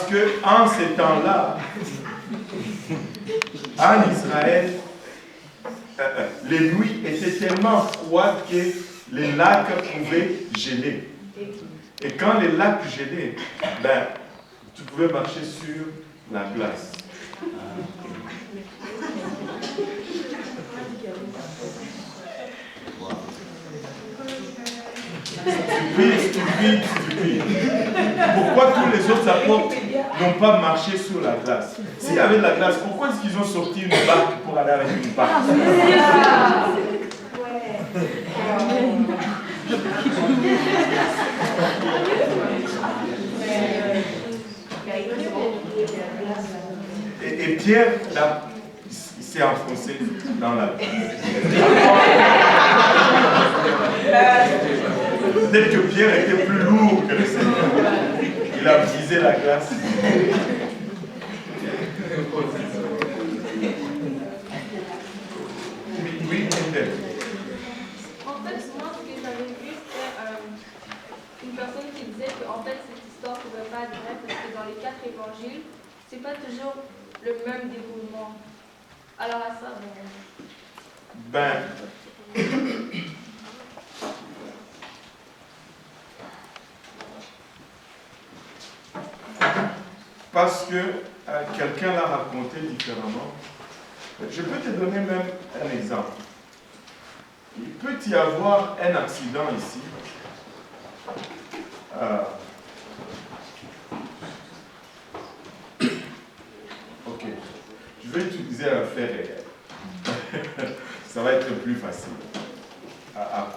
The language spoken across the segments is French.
que en ces temps-là, en Israël, les nuits étaient tellement froides que les lacs pouvaient geler. Et quand les lacs gelaient, ben, tu pouvais marcher sur la glace. Stupide. Pourquoi tous les autres apôtres n'ont pas marché sur la glace? S'il y avait de la glace, pourquoi est-ce qu'ils ont sorti une barque pour aller avec une barque? Et Pierre, là, il s'est enfoncé dans la glace. Peut-être que Pierre était plus lourd que le Seigneur. Il a brisé la glace. Oui, peut-être. En fait, moi, ce que j'avais vu, c'était une personne qui disait qu'en fait, cette histoire ne pouvait pas être vraie parce que dans les 4 évangiles, c'est pas toujours le même déroulement. Alors à ça, parce que quelqu'un l'a raconté différemment. Je peux te donner même un exemple. Il peut y avoir un accident ici. Ok. Je vais utiliser un fait réel. Ça va être plus facile à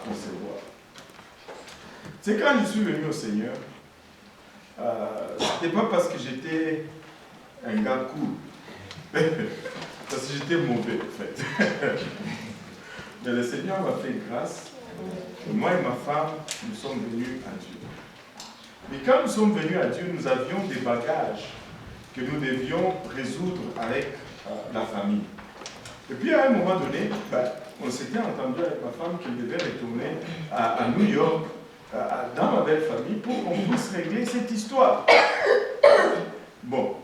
concevoir. C'est quand je suis venu au Seigneur, c'était pas parce que j'étais un gars cool, parce que j'étais mauvais en fait. Mais le Seigneur m'a fait grâce, et moi et ma femme, nous sommes venus à Dieu. Mais quand nous sommes venus à Dieu, nous avions des bagages que nous devions résoudre avec la famille. Et puis à un moment donné, on s'était entendu avec ma femme qu'il devait retourner à New York, dans ma belle famille, pour qu'on puisse régler cette histoire. Bon.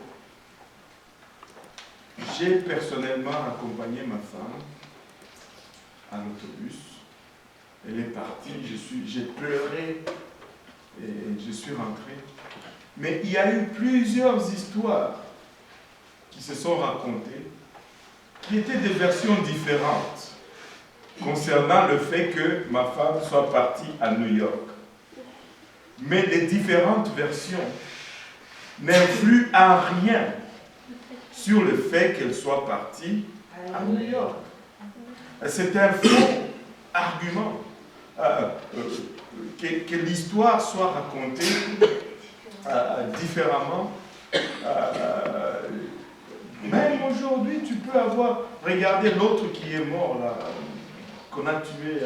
J'ai personnellement accompagné ma femme en autobus. Elle est partie, j'ai pleuré et je suis rentré. Mais il y a eu plusieurs histoires qui se sont racontées, qui étaient des versions différentes concernant le fait que ma femme soit partie à New York. Mais les différentes versions n'influent en rien sur le fait qu'elle soit partie à New York. C'est un faux argument que l'histoire soit racontée différemment. Même aujourd'hui, tu peux avoir... Regardez l'autre qui est mort, là, qu'on a tué...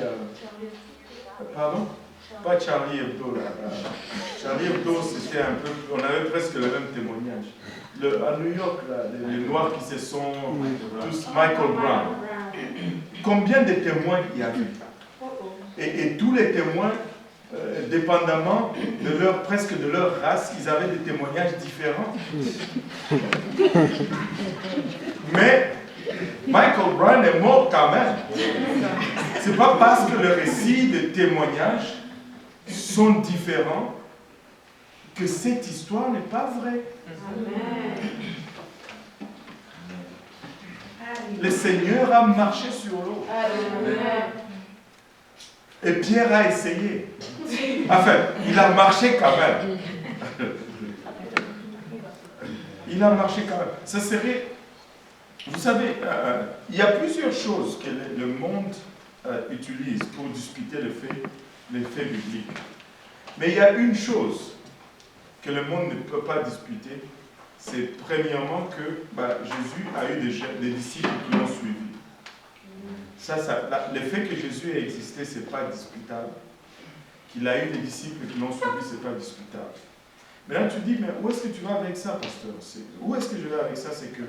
pardon? Pas Charlie Hebdo, là. Charlie Hebdo, c'était un peu... On avait presque le même témoignage. À New York, là, les Noirs qui se sont... tous Michael Brown. Combien de témoins il y avait? Et tous les témoins, dépendamment de presque de leur race, ils avaient des témoignages différents. Mais Michael Brown est mort quand même. C'est pas parce que le récit de témoignages sont différents que cette histoire n'est pas vraie. Le Seigneur a marché sur l'eau. Et Pierre a essayé. Enfin, il a marché quand même. Il a marché quand même. Ça serait... Vous savez, il y a plusieurs choses que le monde utilise pour discuter les faits bibliques. Mais il y a une chose que le monde ne peut pas discuter, c'est premièrement que Jésus a eu des disciples qui l'ont suivi. Le fait que Jésus ait existé, ce n'est pas discutable. Qu'il a eu des disciples qui l'ont suivi, ce n'est pas discutable. Mais là, tu dis, mais où est-ce que tu vas avec ça, pasteur? Où est-ce que je vais avec ça? C'est que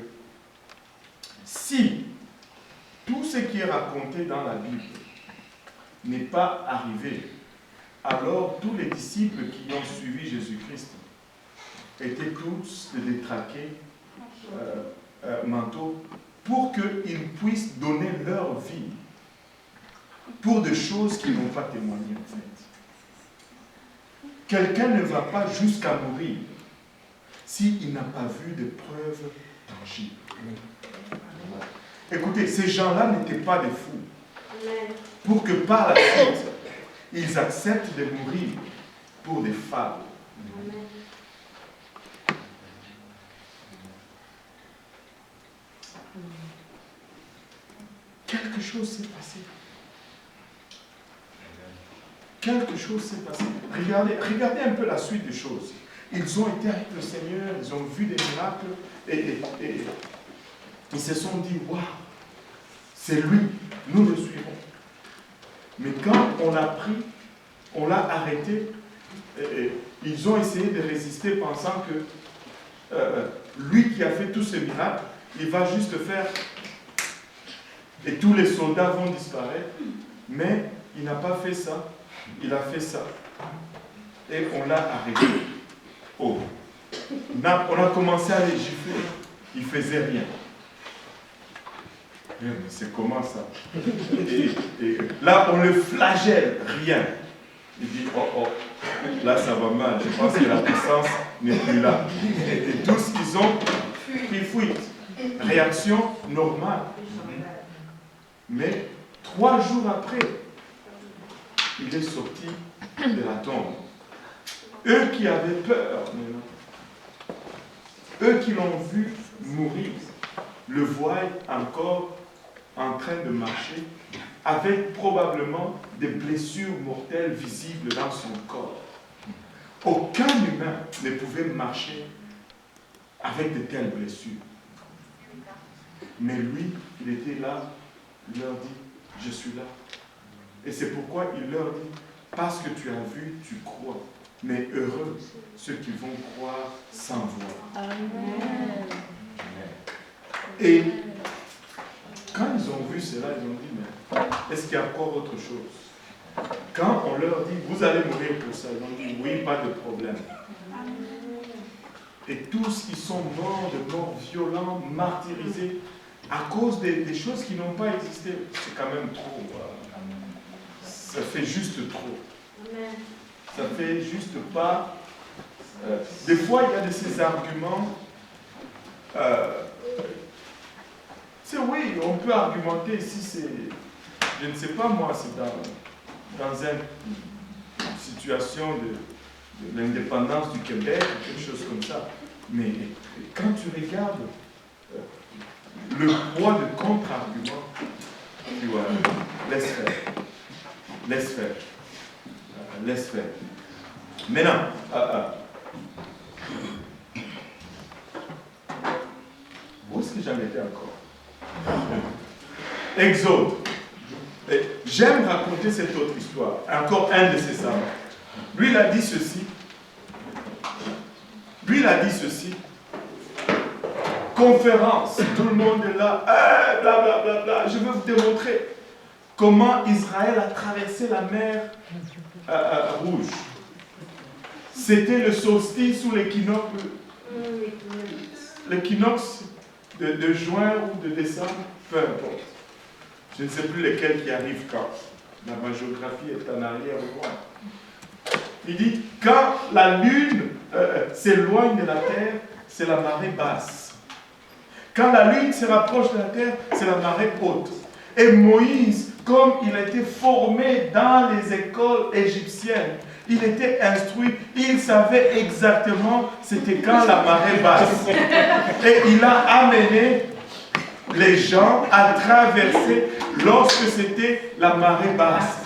si tout ce qui est raconté dans la Bible n'est pas arrivé, alors tous les disciples qui ont suivi Jésus-Christ étaient tous des détraqués mentaux pour qu'ils puissent donner leur vie pour des choses qu'ils n'ont pas témoigné en fait. Quelqu'un ne va pas jusqu'à mourir s'il n'a pas vu de preuves tangibles. Écoutez, ces gens-là n'étaient pas des fous. Pour que par la suite, ils acceptent de mourir pour des fables. Quelque chose s'est passé. Quelque chose s'est passé. Regardez un peu la suite des choses. Ils ont été avec le Seigneur, ils ont vu des miracles et ils se sont dit, waouh, c'est lui, nous le suivons. Mais quand on l'a pris, on l'a arrêté, ils ont essayé de résister pensant que lui qui a fait tous ces miracles, il va juste faire et tous les soldats vont disparaître. Mais il n'a pas fait ça, il a fait ça. Et on l'a arrêté. Oh. On a commencé à les gifler, il ne faisait rien. Mais c'est comment ça? Et là, on le flagelle, rien. Il dit, oh, oh, là, ça va mal. Je pense que la puissance n'est plus là. Et tous qu'ils ont pris fuite. Réaction normale. Mais 3 jours après, il est sorti de la tombe. Eux qui avaient peur, maintenant, eux qui l'ont vu mourir, le voient encore en train de marcher avec probablement des blessures mortelles visibles dans son corps. Aucun humain ne pouvait marcher avec de telles blessures. Mais lui, il était là, il leur dit, je suis là. Et c'est pourquoi il leur dit, parce que tu as vu, tu crois. Mais heureux ceux qui vont croire sans voir. Amen. Et quand ils ont vu cela, ils ont dit, mais est-ce qu'il y a encore autre chose? Quand on leur dit, vous allez mourir pour ça, ils ont dit, oui, pas de problème. Et tous qui sont morts de morts violents, martyrisés, à cause des choses qui n'ont pas existé, c'est quand même trop. Ça fait juste trop. Ça fait juste pas. Des fois, il y a de ces arguments. C'est oui, on peut argumenter si c'est. Je ne sais pas moi, c'est dans une situation de l'indépendance du Québec, ou quelque chose comme ça. Mais quand tu regardes le poids de contre-argument, tu vois, laisse faire. Laisse faire. Laisse faire. Maintenant, où est-ce que j'en étais encore? Exode. J'aime raconter cette autre histoire. Encore un de ses savants. Lui, il a dit ceci. Lui, il a dit ceci. Conférence, tout le monde est là. Bla, bla, bla, bla. Je vais vous démontrer comment Israël a traversé la mer Rouge. C'était le solstice ou l'équinoxe de juin ou de décembre, peu importe. Je ne sais plus lesquels qui arrivent quand. Ma géographie est en arrière au loin. Il dit, quand la lune s'éloigne de la terre, c'est la marée basse. Quand la lune se rapproche de la terre, c'est la marée haute. Et Moïse, comme il a été formé dans les écoles égyptiennes, il était instruit, il savait exactement c'était quand la marée basse. Et il a amené les gens à traverser lorsque c'était la marée basse.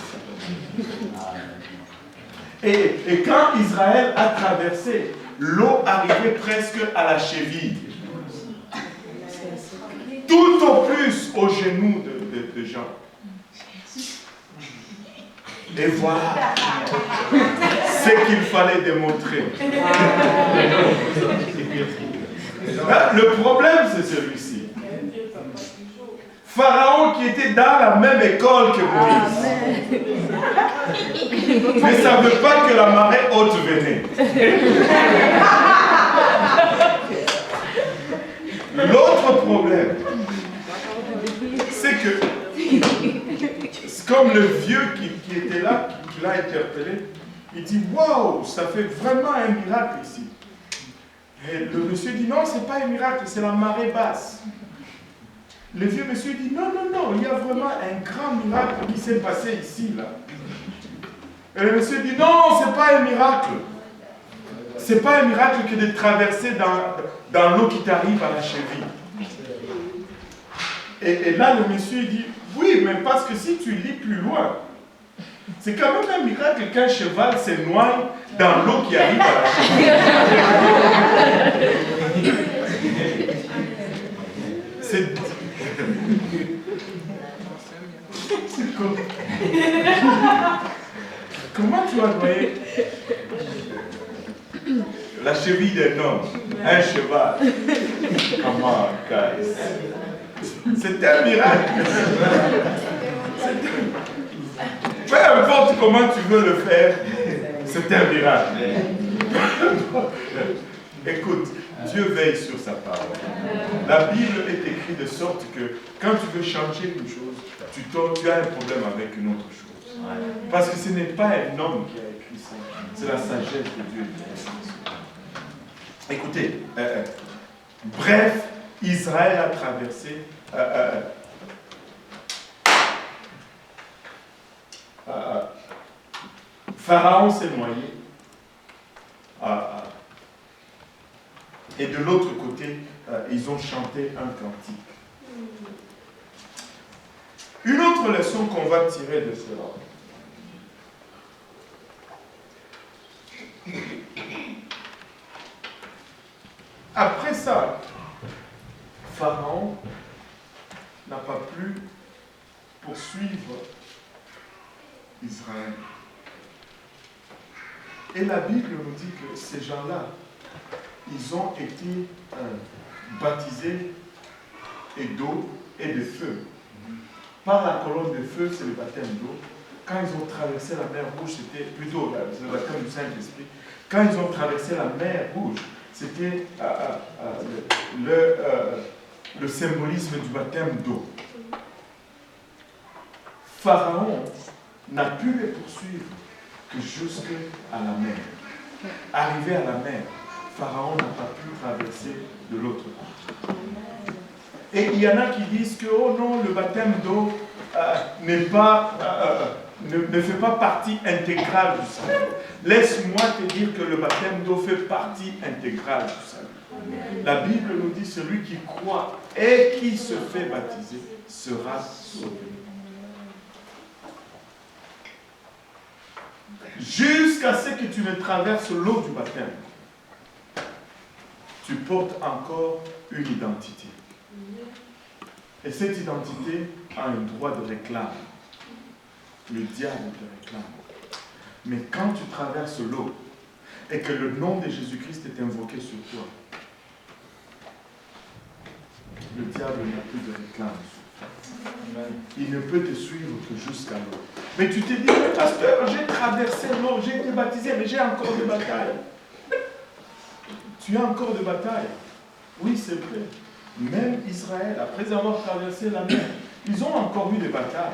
Et quand Israël a traversé, l'eau arrivait presque à la cheville. Tout au plus aux genoux de gens. Et voilà ce qu'il fallait démontrer. Le problème, c'est celui-ci. Pharaon qui était dans la même école que Moïse. Mais ça ne veut pas que la marée haute venait. comme le vieux qui était là, qui l'a interpellé, il dit, waouh, ça fait vraiment un miracle ici. Et le monsieur dit, non, c'est pas un miracle, c'est la marée basse. Le vieux monsieur dit, non, non, non, il y a vraiment un grand miracle qui s'est passé ici, là. Et le monsieur dit, non, c'est pas un miracle. C'est pas un miracle que de traverser dans l'eau qui t'arrive à la cheville. Et là, le monsieur dit, oui, mais parce que si tu lis plus loin, c'est quand même un miracle qu'un cheval se noie dans l'eau qui arrive à la cheville. C'est comme... Comment tu vas noyer la cheville d'un homme, un cheval? Comment, guys? C'est un miracle. Peu importe comment tu veux le faire, c'est un miracle. Écoute, Dieu veille sur sa parole. La Bible est écrite de sorte que quand tu veux changer une chose, tu as un problème avec une autre chose. Parce que ce n'est pas un homme qui a écrit ça, c'est la sagesse de Dieu qui a écrit ça. Écoutez, bref, Israël a traversé Pharaon s'est noyé. Et de l'autre côté, ils ont chanté un cantique. Une autre leçon qu'on va tirer de cela. Après ça, Pharaon n'a pas pu poursuivre Israël. Et la Bible nous dit que ces gens-là, ils ont été baptisés d'eau et de feu. Par la colonne de feu, c'est le baptême d'eau. Quand ils ont traversé la mer Rouge, c'était plutôt le baptême du Saint-Esprit. Quand ils ont traversé la mer Rouge, c'était le symbolisme du baptême d'eau. Pharaon n'a pu les poursuivre que jusqu'à la mer. Arrivé à la mer, Pharaon n'a pas pu traverser de l'autre côté. Et il y en a qui disent que, oh non, le baptême d'eau ne fait pas partie intégrale du salut. Laisse-moi te dire que le baptême d'eau fait partie intégrale du salut. La Bible nous dit, celui qui croit et qui se fait baptiser sera sauvé. Jusqu'à ce que tu ne traverses l'eau du baptême, tu portes encore une identité. Et cette identité a un droit de réclame. Le diable te réclame. Mais quand tu traverses l'eau et que le nom de Jésus-Christ est invoqué sur toi, le diable n'a plus de réclame sur toi. Il ne peut te suivre que jusqu'à l'eau. Mais tu te dis, pasteur, j'ai traversé l'eau, j'ai été baptisé, mais j'ai encore des batailles. Tu as encore des batailles. Oui, c'est vrai. Même Israël, après avoir traversé la mer, ils ont encore eu des batailles.